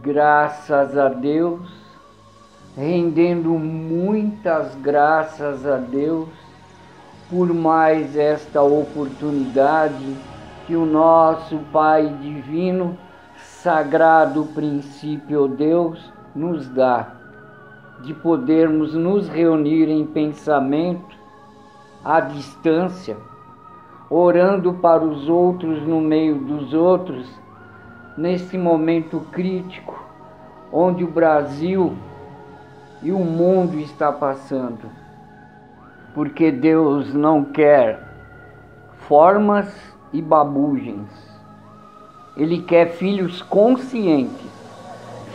graças a Deus, rendendo muitas graças a Deus por mais esta oportunidade que o nosso Pai Divino, Sagrado Princípio Deus, nos dá, de podermos nos reunir em pensamento, à distância, orando para os outros no meio dos outros, nesse momento crítico, onde o Brasil e o mundo está passando. Porque Deus não quer formas e babugens. Ele quer filhos conscientes,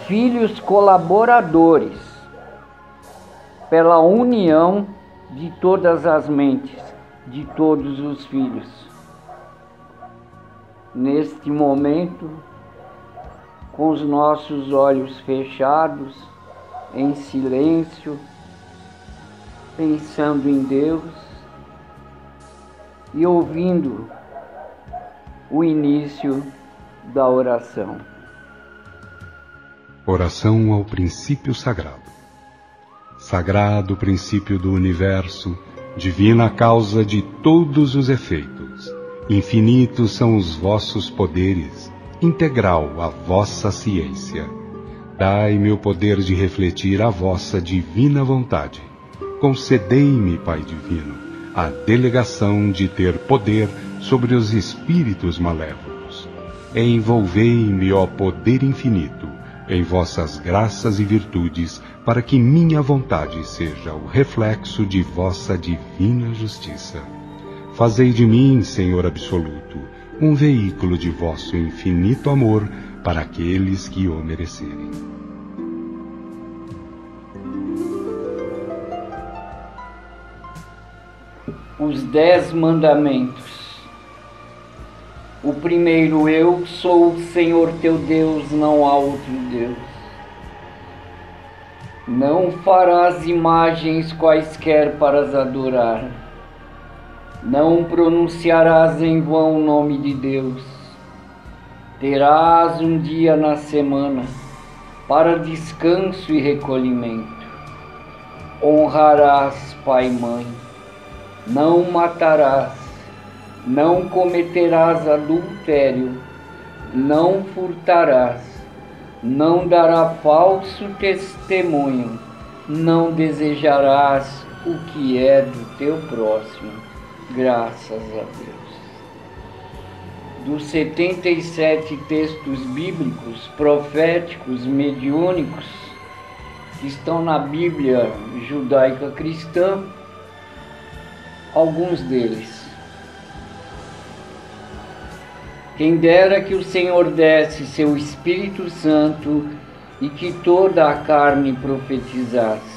filhos colaboradores, pela união de todas as mentes, de todos os filhos. Neste momento, com os nossos olhos fechados, em silêncio, pensando em Deus e ouvindo o início da oração. Oração ao princípio sagrado. Sagrado princípio do universo, divina causa de todos os efeitos, infinitos são os vossos poderes, integral a vossa ciência. Dai-me o poder de refletir a vossa divina vontade. Concedei-me, Pai Divino, a delegação de ter poder sobre os espíritos malévolos. Envolvei-me, ó poder infinito, em vossas graças e virtudes, para que minha vontade seja o reflexo de vossa divina justiça. Fazei de mim, Senhor absoluto, um veículo de vosso infinito amor para aqueles que o merecerem. Os 10 mandamentos. O primeiro: eu sou o Senhor teu Deus, não há outro Deus. Não farás imagens quaisquer para as adorar. Não pronunciarás em vão o nome de Deus. Terás um dia na semana para descanso e recolhimento. Honrarás pai e mãe. Não matarás. Não cometerás adultério. Não furtarás. Não darás falso testemunho. Não desejarás o que é do teu próximo. Graças a Deus. Dos 77 textos bíblicos, proféticos, mediúnicos, que estão na Bíblia judaica cristã, alguns deles. Quem dera que o Senhor desse seu Espírito Santo e que toda a carne profetizasse.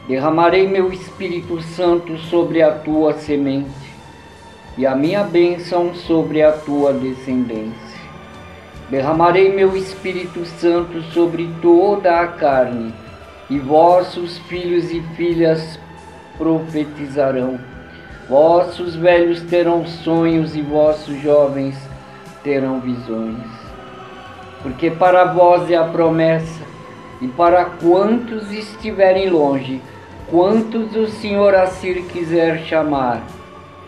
Derramarei meu Espírito Santo sobre a tua semente e a minha bênção sobre a tua descendência. Derramarei meu Espírito Santo sobre toda a carne, e vossos filhos e filhas profetizarão. Vossos velhos terão sonhos e vossos jovens terão visões. Porque para vós é a promessa, e para quantos estiverem longe, quantos o Senhor assim quiser chamar,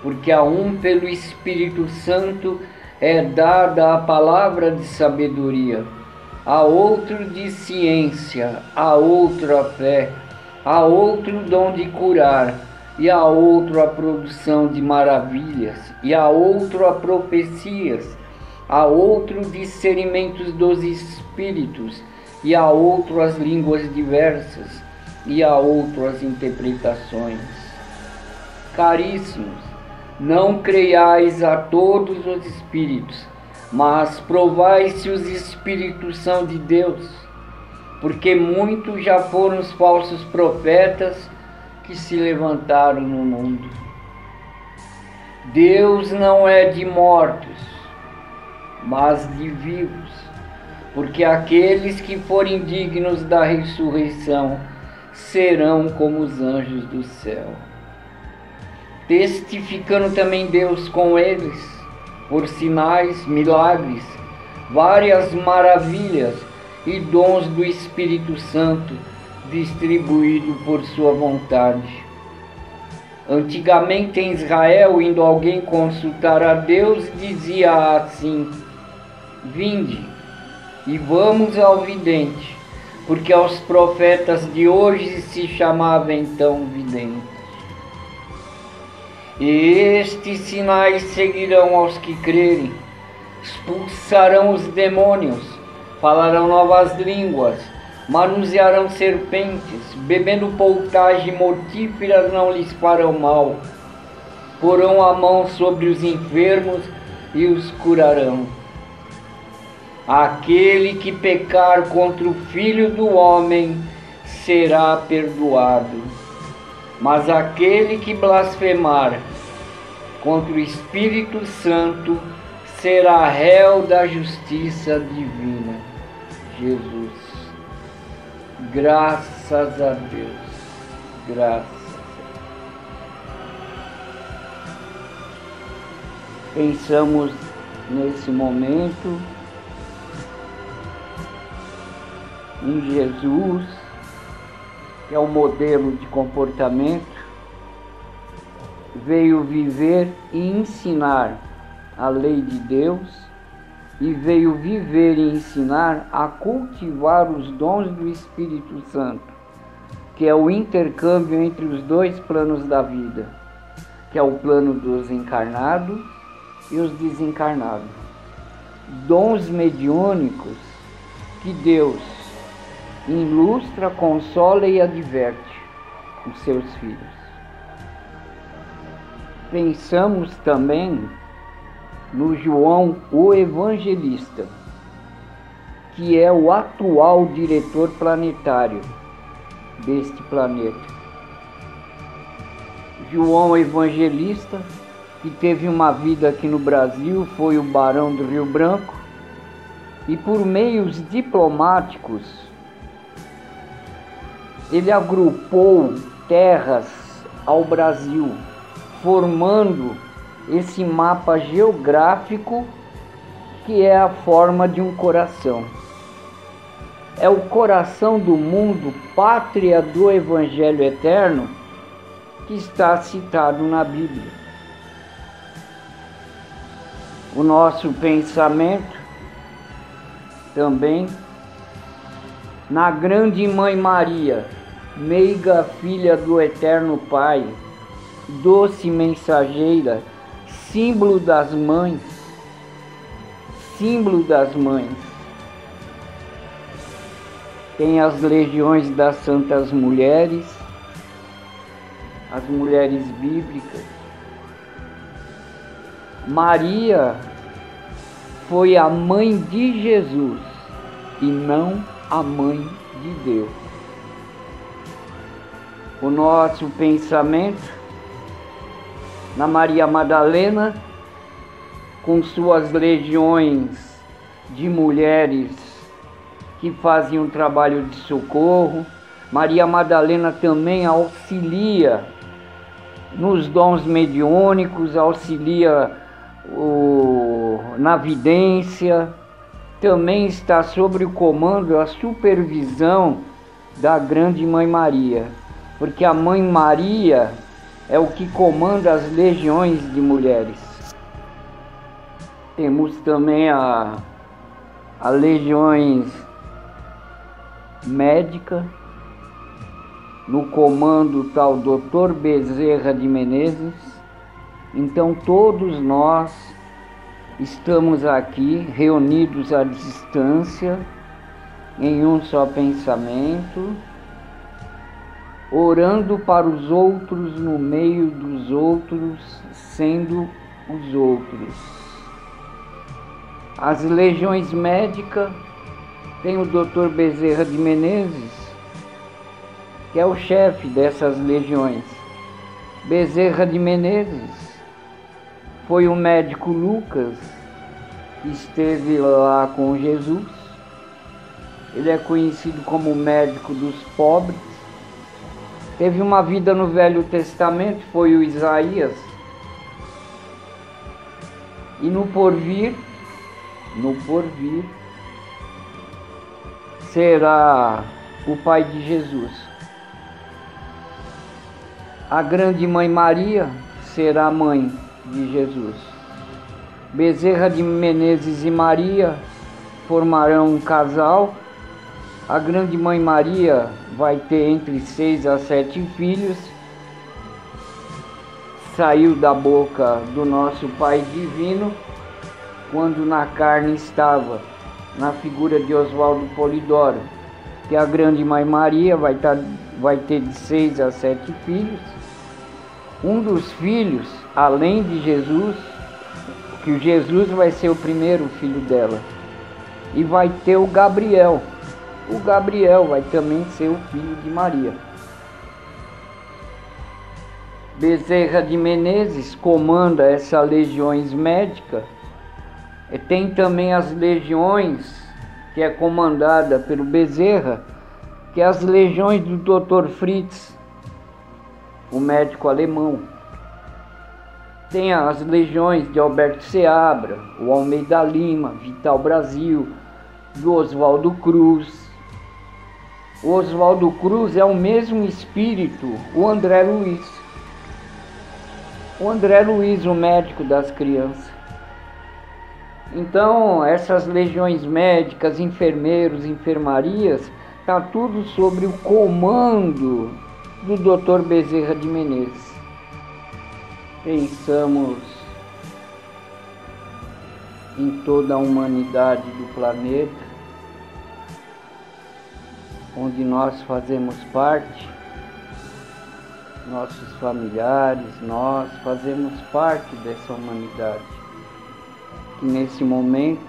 porque a um pelo Espírito Santo é dada a palavra de sabedoria, a outro de ciência, a outro a fé, a outro o dom de curar, e a outro a produção de maravilhas, e a outro a profecias, a outro discernimentos dos espíritos, e a outro as línguas diversas, e a outro as interpretações. Caríssimos, não creiais a todos os espíritos, mas provai se os espíritos são de Deus, porque muitos já foram os falsos profetas que se levantaram no mundo. Deus não é de mortos, mas de vivos, porque aqueles que forem dignos da ressurreição serão como os anjos do céu. Testificando também Deus com eles, por sinais, milagres, várias maravilhas, e dons do Espírito Santo distribuído por sua vontade. Antigamente em Israel, indo alguém consultar a Deus, dizia assim: vinde e vamos ao vidente, porque aos profetas de hoje se chamava então vidente. E estes sinais seguirão aos que crerem: expulsarão os demônios, falarão novas línguas, manusearão serpentes, bebendo poltagem mortíferas não lhes farão mal, porão a mão sobre os enfermos e os curarão. Aquele que pecar contra o Filho do Homem será perdoado, mas aquele que blasfemar contra o Espírito Santo será réu da justiça divina. Jesus. Graças a Deus. Graças a Deus. Pensamos nesse momento em Jesus, que é o modelo de comportamento, veio viver e ensinar a lei de Deus e veio viver e ensinar a cultivar os dons do Espírito Santo, que é o intercâmbio entre os dois planos da vida, que é o plano dos encarnados e os desencarnados. Dons mediúnicos que Deus ilustra, consola e adverte os seus filhos. Pensamos também no João, o Evangelista, que é o atual diretor planetário deste planeta. João Evangelista, que teve uma vida aqui no Brasil, foi o Barão do Rio Branco, e por meios diplomáticos ele agrupou terras ao Brasil, formando esse mapa geográfico que é a forma de um coração. É o coração do mundo, pátria do Evangelho Eterno, que está citado na Bíblia. O nosso pensamento também na grande Mãe Maria, meiga filha do Eterno Pai, doce mensageira, símbolo das mães, símbolo das mães. Tem as legiões das santas mulheres, as mulheres bíblicas. Maria foi a mãe de Jesus e não a mãe de Deus. O nosso pensamento na Maria Madalena, com suas legiões de mulheres que faziam um trabalho de socorro. Maria Madalena também auxilia nos dons mediúnicos, auxilia na vidência, também está sob o comando, a supervisão da grande Mãe Maria, porque a Mãe Maria é o que comanda as legiões de mulheres. Temos também a legiões médica, no comando tal Dr. Bezerra de Menezes. Então todos nós estamos aqui reunidos à distância, em um só pensamento, orando para os outros, no meio dos outros, sendo os outros. As legiões médicas, tem o Dr. Bezerra de Menezes, que é o chefe dessas legiões. Bezerra de Menezes foi o médico Lucas, que esteve lá com Jesus. Ele é conhecido como o médico dos pobres. Teve uma vida no Velho Testamento, foi o Isaías. E no porvir, será o pai de Jesus. A grande mãe Maria será a mãe de Jesus. Bezerra de Menezes e Maria formarão um casal. A grande mãe Maria vai ter entre 6 a 7 filhos. Saiu da boca do nosso Pai Divino quando na carne estava, na figura de Oswaldo Polidoro, que a grande mãe Maria vai ter de 6 a 7 filhos. Um dos filhos, além de Jesus, que o Jesus vai ser o primeiro filho dela, e vai ter o Gabriel. O Gabriel vai também ser o filho de Maria. Bezerra de Menezes comanda essas legiões médicas. E tem também as legiões que é comandada pelo Bezerra, que é as legiões do Dr. Fritz, o médico alemão. Tem as legiões de Alberto Seabra, o Almeida Lima, Vital Brasil, do Oswaldo Cruz. O Oswaldo Cruz é o mesmo espírito, o André Luiz. O André Luiz, o médico das crianças. Então, essas legiões médicas, enfermeiros, enfermarias, está tudo sobre o comando do Dr. Bezerra de Menezes. Pensamos em toda a humanidade do planeta, onde nós fazemos parte, nossos familiares, nós fazemos parte dessa humanidade, que nesse momento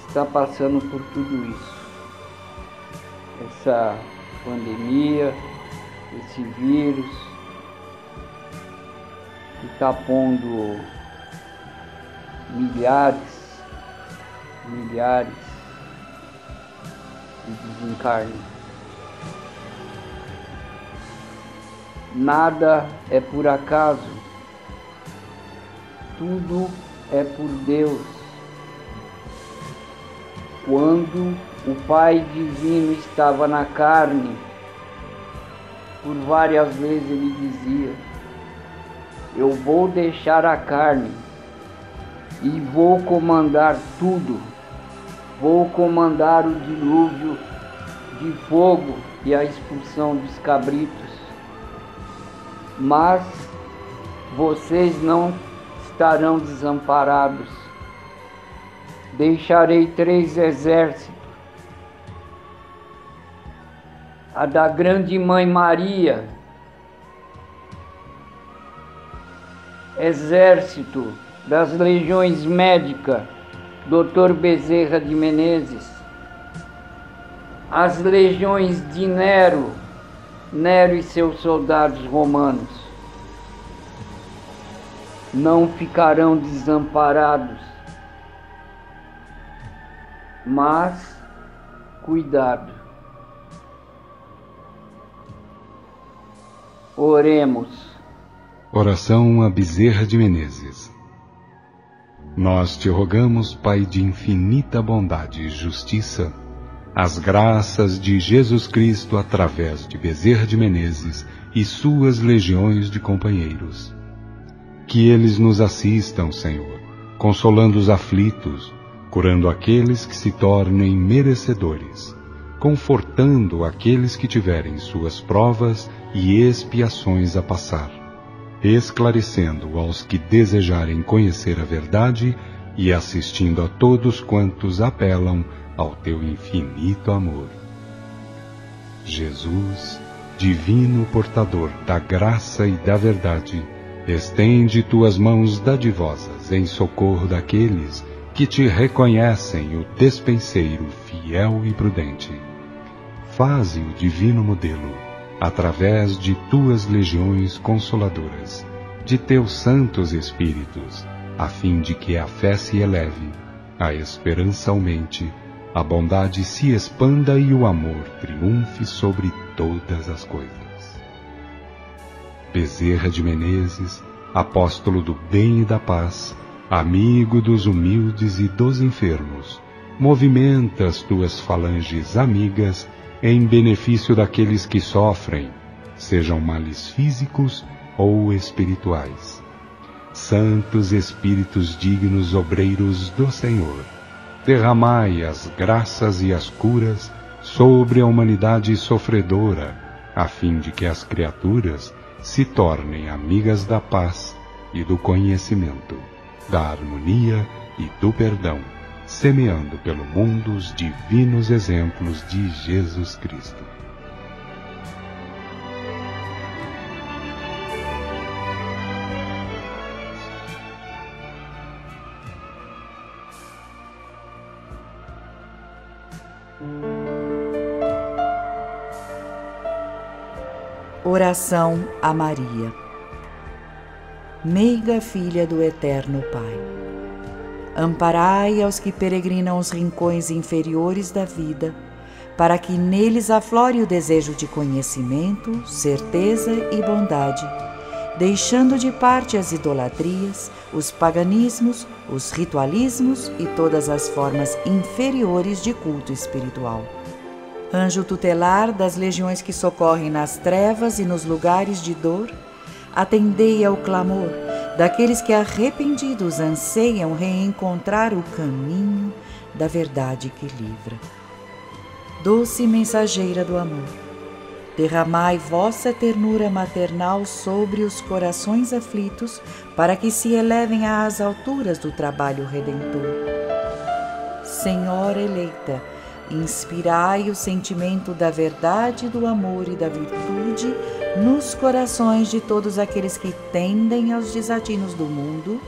está passando por tudo isso. Essa pandemia, esse vírus, que está pondo milhares de desencarne. Nada é por acaso, tudo é por Deus. Quando o Pai Divino estava na carne, por várias vezes ele dizia: eu vou deixar a carne e vou comandar tudo. Vou comandar o dilúvio de fogo e a expulsão dos cabritos. Mas vocês não estarão desamparados. Deixarei 3 exércitos. A da grande mãe Maria, exército das legiões médicas, Dr. Bezerra de Menezes. As legiões de Nero e seus soldados romanos não ficarão desamparados. Mas cuidado. Oremos. Oração a Bezerra de Menezes. Nós te rogamos, Pai de infinita bondade e justiça, as graças de Jesus Cristo através de Bezerra de Menezes e suas legiões de companheiros. Que eles nos assistam, Senhor, consolando os aflitos, curando aqueles que se tornem merecedores, confortando aqueles que tiverem suas provas e expiações a passar, esclarecendo aos que desejarem conhecer a verdade e assistindo a todos quantos apelam ao teu infinito amor. Jesus, divino portador da graça e da verdade, estende tuas mãos dadivosas em socorro daqueles que te reconhecem o despenseiro fiel e prudente. Faze o divino modelo, através de tuas legiões consoladoras, de teus santos espíritos, a fim de que a fé se eleve, a esperança aumente, a bondade se expanda e o amor triunfe sobre todas as coisas. Bezerra de Menezes, apóstolo do bem e da paz, amigo dos humildes e dos enfermos, movimenta as tuas falanges amigas em benefício daqueles que sofrem, sejam males físicos ou espirituais. Santos Espíritos dignos obreiros do Senhor, derramai as graças e as curas sobre a humanidade sofredora, a fim de que as criaturas se tornem amigas da paz e do conhecimento, da harmonia e do perdão, semeando pelo mundo os divinos exemplos de Jesus Cristo. Oração a Maria. Meiga filha do Eterno Pai, amparai aos que peregrinam os rincões inferiores da vida, para que neles aflore o desejo de conhecimento, certeza e bondade, deixando de parte as idolatrias, os paganismos, os ritualismos e todas as formas inferiores de culto espiritual. Anjo tutelar das legiões que socorrem nas trevas e nos lugares de dor, atendei ao clamor daqueles que arrependidos anseiam reencontrar o caminho da verdade que livra. Doce mensageira do amor, derramai vossa ternura maternal sobre os corações aflitos, para que se elevem às alturas do trabalho redentor. Senhora eleita, inspirai o sentimento da verdade, do amor e da virtude nos corações de todos aqueles que tendem aos desatinos do mundo,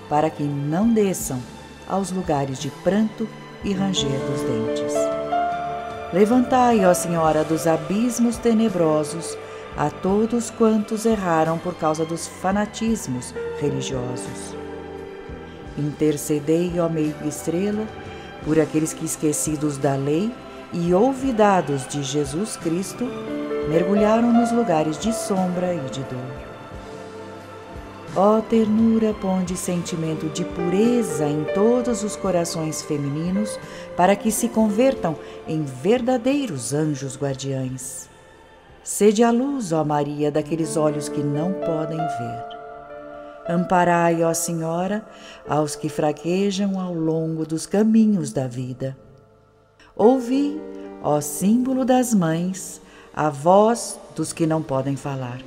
para que não desçam aos lugares de pranto e ranger dos dentes. Levantai, ó Senhora, dos abismos tenebrosos a todos quantos erraram por causa dos fanatismos religiosos. Intercedei, ó meiga estrela, por aqueles que, esquecidos da lei e olvidados de Jesus Cristo, mergulharam nos lugares de sombra e de dor. Ó ternura, ponde sentimento de pureza em todos os corações femininos, para que se convertam em verdadeiros anjos guardiães. Sede a luz, ó Maria, daqueles olhos que não podem ver. Amparai, ó Senhora, aos que fraquejam ao longo dos caminhos da vida. Ouvi, ó símbolo das mães, a voz dos que não podem falar.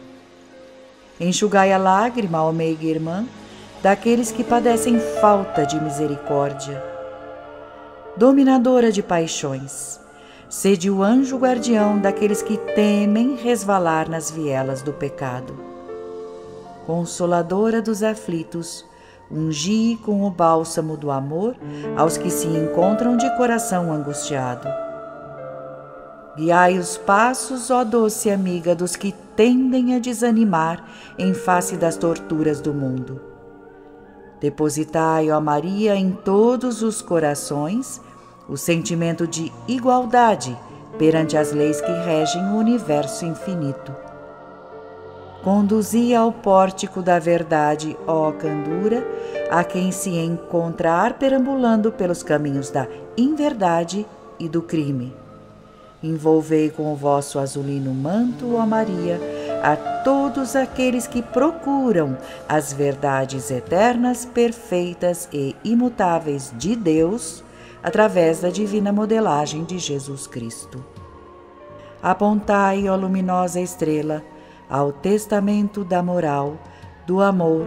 Enxugai a lágrima, ó meiga irmã, daqueles que padecem falta de misericórdia. Dominadora de paixões, sede o anjo guardião daqueles que temem resvalar nas vielas do pecado. Consoladora dos aflitos, ungi com o bálsamo do amor aos que se encontram de coração angustiado. Guiai os passos, ó doce amiga, dos que tendem a desanimar em face das torturas do mundo. Depositai, ó Maria, em todos os corações o sentimento de igualdade perante as leis que regem o universo infinito. Conduzi ao pórtico da verdade, ó candura, a quem se encontrar perambulando pelos caminhos da inverdade e do crime. Envolvei com o vosso azulino manto, ó Maria, a todos aqueles que procuram as verdades eternas, perfeitas e imutáveis de Deus, através da divina modelagem de Jesus Cristo. Apontai, ó luminosa estrela, ao testamento da moral, do amor,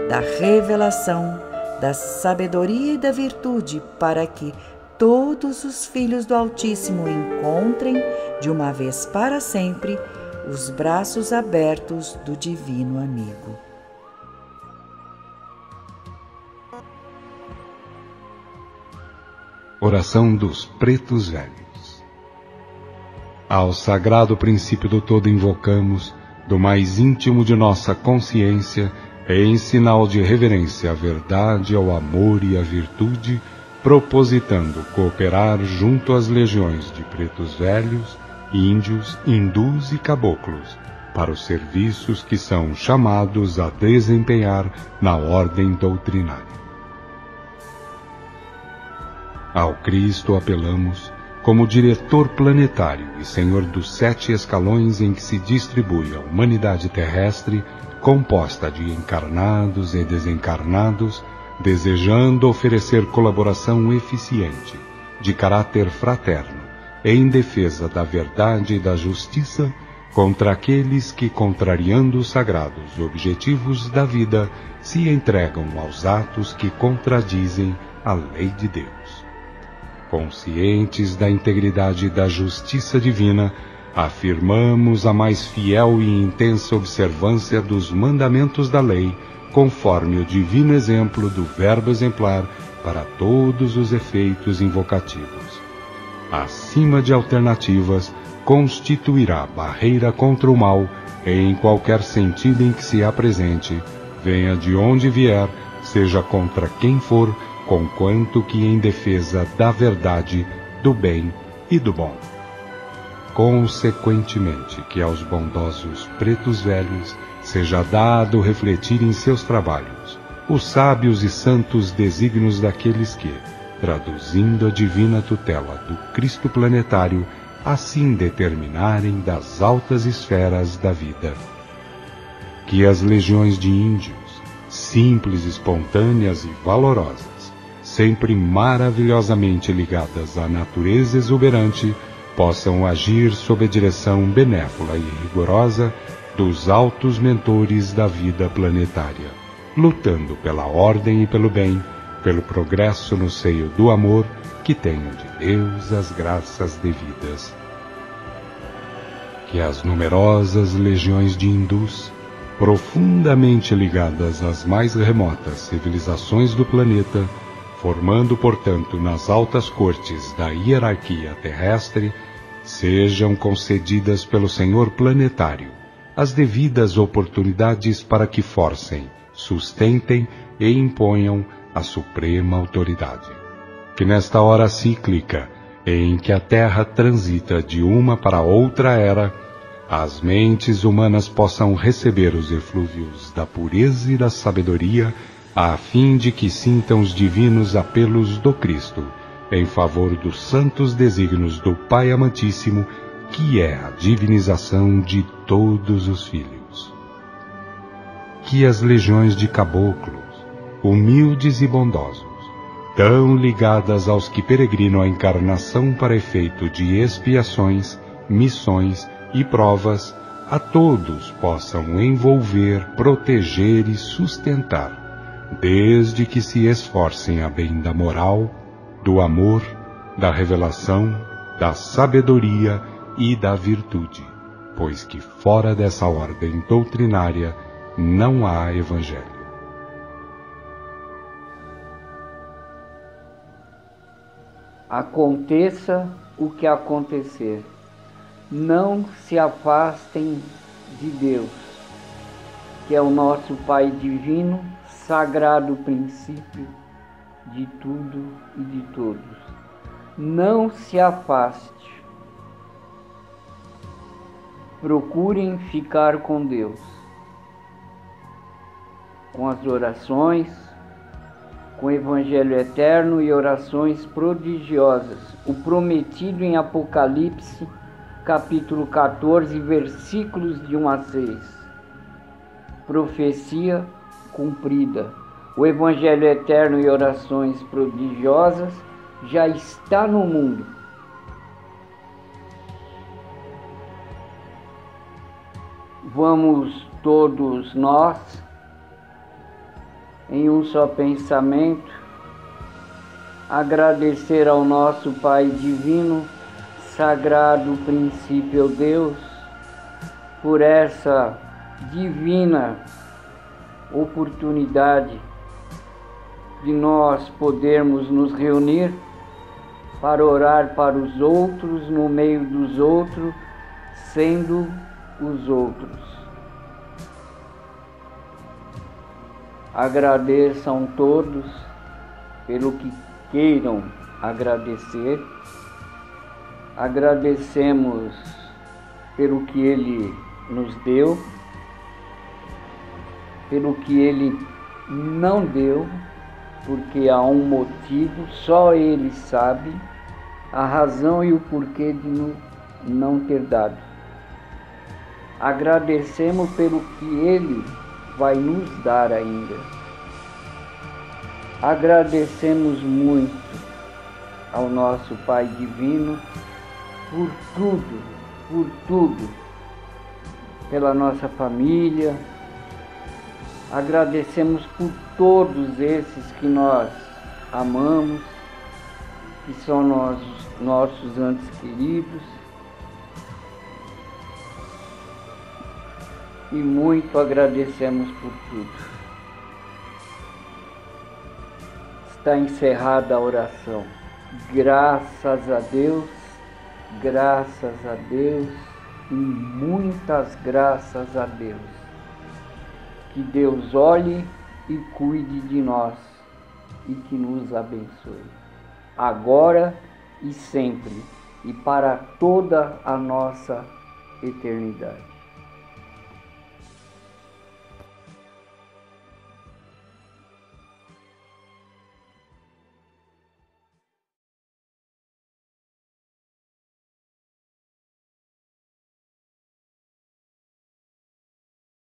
da revelação, da sabedoria e da virtude, para que todos os filhos do Altíssimo encontrem, de uma vez para sempre, os braços abertos do Divino Amigo. Oração dos Pretos Velhos. Ao sagrado princípio do todo invocamos, do mais íntimo de nossa consciência, em sinal de reverência à verdade, ao amor e à virtude, propositando cooperar junto às legiões de pretos velhos, índios, hindus e caboclos, para os serviços que são chamados a desempenhar na ordem doutrinária. Ao Cristo apelamos como diretor planetário e senhor dos 7 escalões em que se distribui a humanidade terrestre, composta de encarnados e desencarnados, desejando oferecer colaboração eficiente, de caráter fraterno, em defesa da verdade e da justiça, contra aqueles que, contrariando os sagrados objetivos da vida, se entregam aos atos que contradizem a lei de Deus. Conscientes da integridade e da justiça divina, afirmamos a mais fiel e intensa observância dos mandamentos da lei, conforme o divino exemplo do Verbo exemplar para todos os efeitos invocativos. Acima de alternativas, constituirá barreira contra o mal em qualquer sentido em que se apresente, venha de onde vier, seja contra quem for, conquanto que em defesa da verdade, do bem e do bom. Consequentemente, que aos bondosos pretos velhos seja dado refletir em seus trabalhos os sábios e santos desígnios daqueles que, traduzindo a divina tutela do Cristo planetário, assim determinarem das altas esferas da vida. Que as legiões de índios, simples, espontâneas e valorosas, sempre maravilhosamente ligadas à natureza exuberante, possam agir sob a direção benévola e rigorosa dos altos mentores da vida planetária, lutando pela ordem e pelo bem, pelo progresso no seio do amor, que tenham de Deus as graças devidas. Que as numerosas legiões de hindus, profundamente ligadas às mais remotas civilizações do planeta, formando, portanto, nas altas cortes da hierarquia terrestre, sejam concedidas pelo Senhor planetário as devidas oportunidades para que forcem, sustentem e imponham a suprema autoridade. Que nesta hora cíclica, em que a Terra transita de uma para outra era, as mentes humanas possam receber os eflúvios da pureza e da sabedoria, a fim de que sintam os divinos apelos do Cristo, em favor dos santos desígnios do Pai amantíssimo, que é a divinização de todos os filhos. Que as legiões de caboclos, humildes e bondosos, tão ligadas aos que peregrinam a encarnação para efeito de expiações, missões e provas, a todos possam envolver, proteger e sustentar, desde que se esforcem a bem da moral, do amor, da revelação, da sabedoria e da virtude, pois que fora dessa ordem doutrinária não há evangelho. Aconteça o que acontecer, não se afastem de Deus, que é o nosso Pai divino, sagrado princípio de tudo e de todos. Não se afaste. Procurem ficar com Deus, com as orações, com o Evangelho eterno e orações prodigiosas, o prometido em Apocalipse, capítulo 14, versículos de 1 a 6. Profecia cumprida. O Evangelho eterno e orações prodigiosas já está no mundo. Vamos todos nós, em um só pensamento, agradecer ao nosso Pai divino, sagrado princípio Deus, por essa divina oportunidade de nós podermos nos reunir para orar para os outros, no meio dos outros, sendo os outros. Agradeçam todos pelo que queiram agradecer. Agradecemos pelo que Ele nos deu, pelo que Ele não deu porque há um motivo, só Ele sabe, a razão e o porquê de não ter dado. Agradecemos pelo que Ele vai nos dar ainda. Agradecemos muito ao nosso Pai Divino por tudo, pela nossa família. Agradecemos por todos esses que nós amamos, que são nossos entes queridos. E muito agradecemos por tudo. Está encerrada a oração. Graças a Deus e muitas graças a Deus. Que Deus olhe e cuide de nós e que nos abençoe, agora e sempre, e para toda a nossa eternidade.